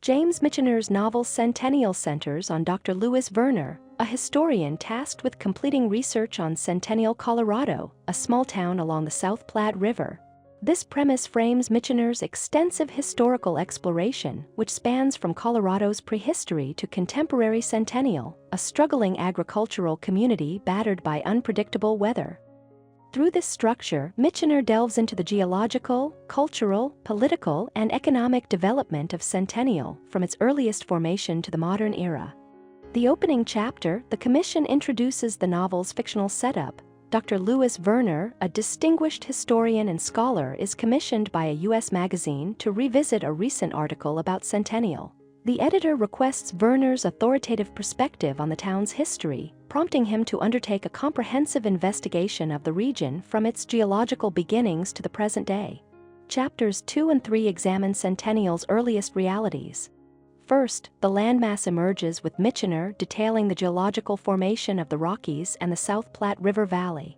James Michener's novel Centennial centers on Dr. Lewis Vernor, a historian tasked with completing research on Centennial, Colorado, a small town along the South Platte River. This premise frames Michener's extensive historical exploration, which spans from Colorado's prehistory to contemporary Centennial, a struggling agricultural community battered by unpredictable weather. Through this structure, Michener delves into the geological, cultural, political, and economic development of Centennial, from its earliest formation to the modern era. The opening chapter, the commission introduces the novel's fictional setup. Dr. Lewis Vernor, a distinguished historian and scholar, is commissioned by a U.S. magazine to revisit a recent article about Centennial. The editor requests Vernor's authoritative perspective on the town's history, prompting him to undertake a comprehensive investigation of the region from its geological beginnings to the present day. Chapters 2 and 3 examine Centennial's earliest realities. First, the landmass emerges with Michener detailing the geological formation of the Rockies and the South Platte River Valley.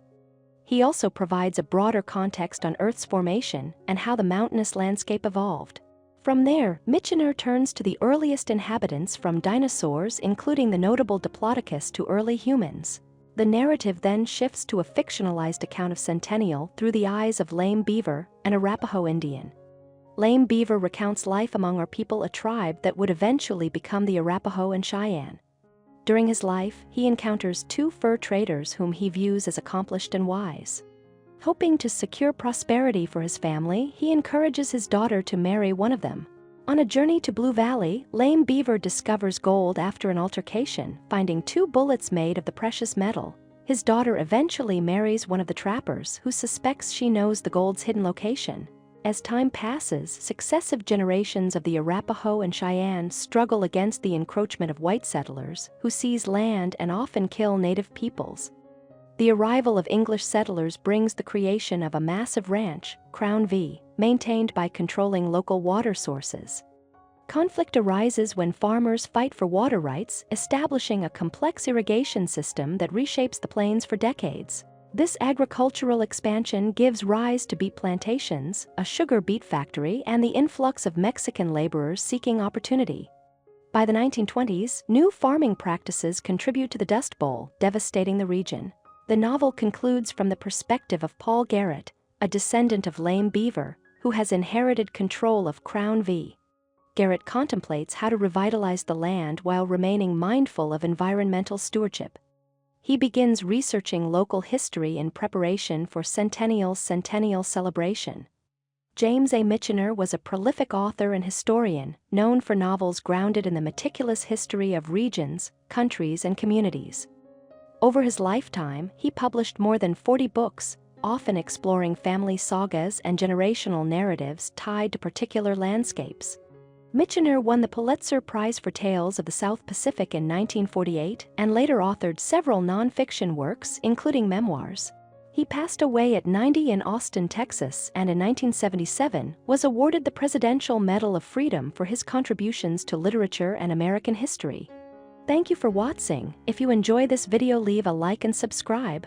He also provides a broader context on Earth's formation and how the mountainous landscape evolved. From there, Michener turns to the earliest inhabitants from dinosaurs, including the notable Diplodocus, to early humans. The narrative then shifts to a fictionalized account of Centennial through the eyes of Lame Beaver, an Arapaho Indian. Lame Beaver recounts life among our people, a tribe that would eventually become the Arapaho and Cheyenne. During his life, he encounters two fur traders whom he views as accomplished and wise. Hoping to secure prosperity for his family, he encourages his daughter to marry one of them. On a journey to Blue Valley, Lame Beaver discovers gold after an altercation, finding 2 bullets made of the precious metal. His daughter eventually marries one of the trappers, who suspects she knows the gold's hidden location. As time passes, successive generations of the Arapaho and Cheyenne struggle against the encroachment of white settlers, who seize land and often kill native peoples. The arrival of English settlers brings the creation of a massive ranch, Crown Vee, maintained by controlling local water sources. Conflict arises when farmers fight for water rights, establishing a complex irrigation system that reshapes the plains for decades. This agricultural expansion gives rise to beet plantations, a sugar beet factory, and the influx of Mexican laborers seeking opportunity. By the 1920s, new farming practices contribute to the Dust Bowl, devastating the region. The novel concludes from the perspective of Paul Garrett, a descendant of Lame Beaver, who has inherited control of Crown Vee. Garrett contemplates how to revitalize the land while remaining mindful of environmental stewardship. He begins researching local history in preparation for Centennial's Centennial celebration. James A. Michener was a prolific author and historian, known for novels grounded in the meticulous history of regions, countries, and communities. Over his lifetime, he published more than 40 books, often exploring family sagas and generational narratives tied to particular landscapes. Michener won the Pulitzer Prize for Tales of the South Pacific in 1948 and later authored several nonfiction works, including memoirs. He passed away at 90 in Austin, Texas, and in 1977 was awarded the Presidential Medal of Freedom for his contributions to literature and American history. Thank you for watching. If you enjoy this video, leave a like and subscribe.